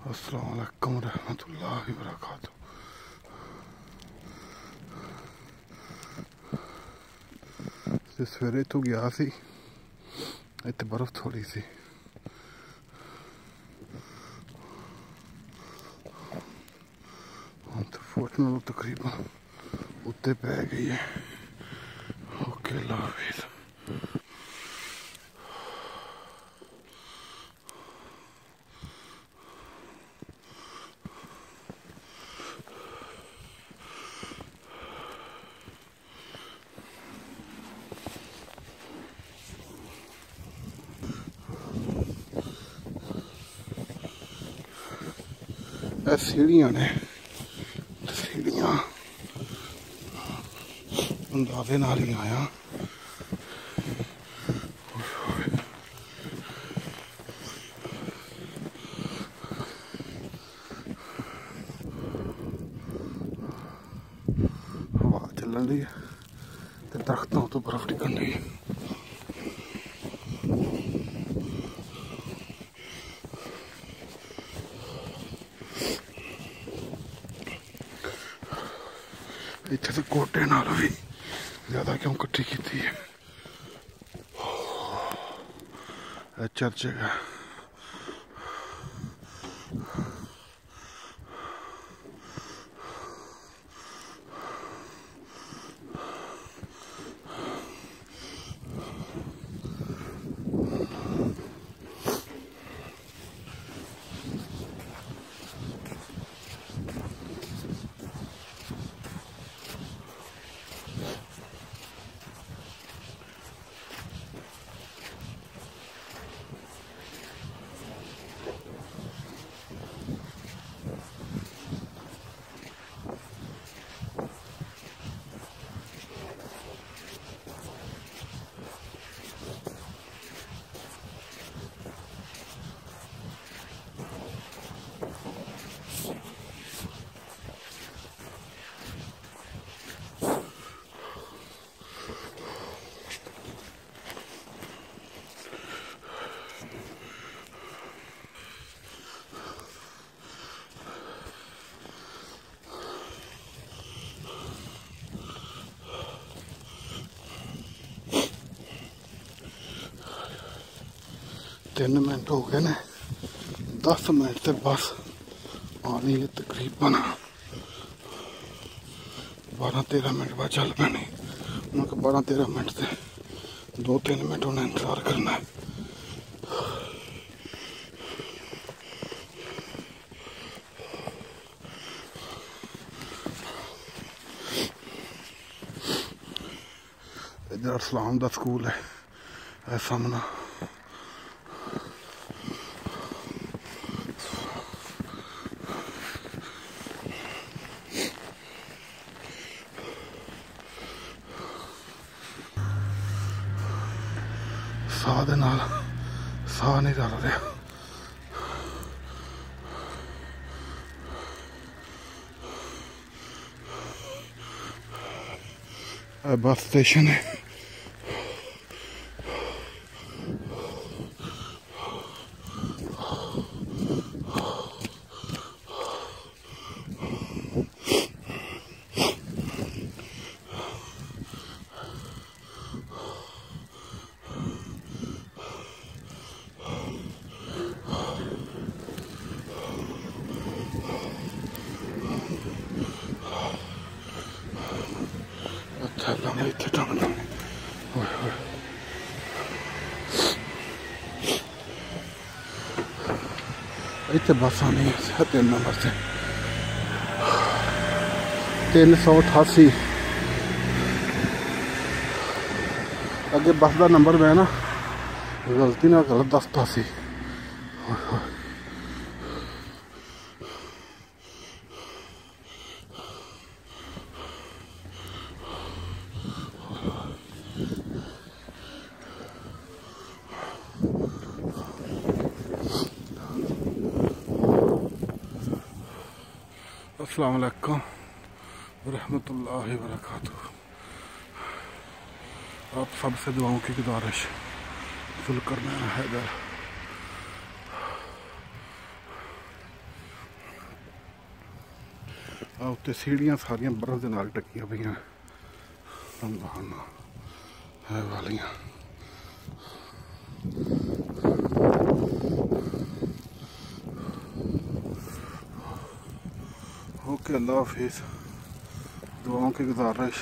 अस्सलाम वालेकुम रहमतुल्लाहि व बरकातुहू। सवेरे तो गया सी, इत्थे बर्फ थोड़ी सी। तो फुट नालों तकरीबन उत्ते पै गई है। ओके अल्लाह हाफिज़। सीढ़ियाँ ने, सीढ़ियाँ अंदाजे नाल ही आया। हवा चलन रही है, दरख्तों तो बर्फ डिगन रही है। इत्थे तो कोटे नाल भी ज्यादा क्यों कट्ठी की है। चर्च है। तीन मिनट हो गए ने, 10 मिनट से बस आनी है। तकरीबन 12-13 मिनट बाद चल पैनी। उन्होंने 12-13 मिनट से 2-3 मिनट उन्हें इंतजार करना है। इधर इस्लाम का स्कूल है सामना। साह नहीं चल रहा। बस स्टेशन है। इतने बस आनी है 3 नंबर से 388। अगे बस का नंबर मैं ना गलती ना गलत दसता सी। अस्सलाम वालेकुम रहमतुल्लाहि व बरकातुहू। आप सबसे दुआओं की गुजारिश। जुल्करनैन हैदर उत्ते सीढ़ियां सारियां बर्फ के नाल ढकियां पईयां है वालियां। ओके, अल्लाह हाफिज़। दुआओं की गुजारिश।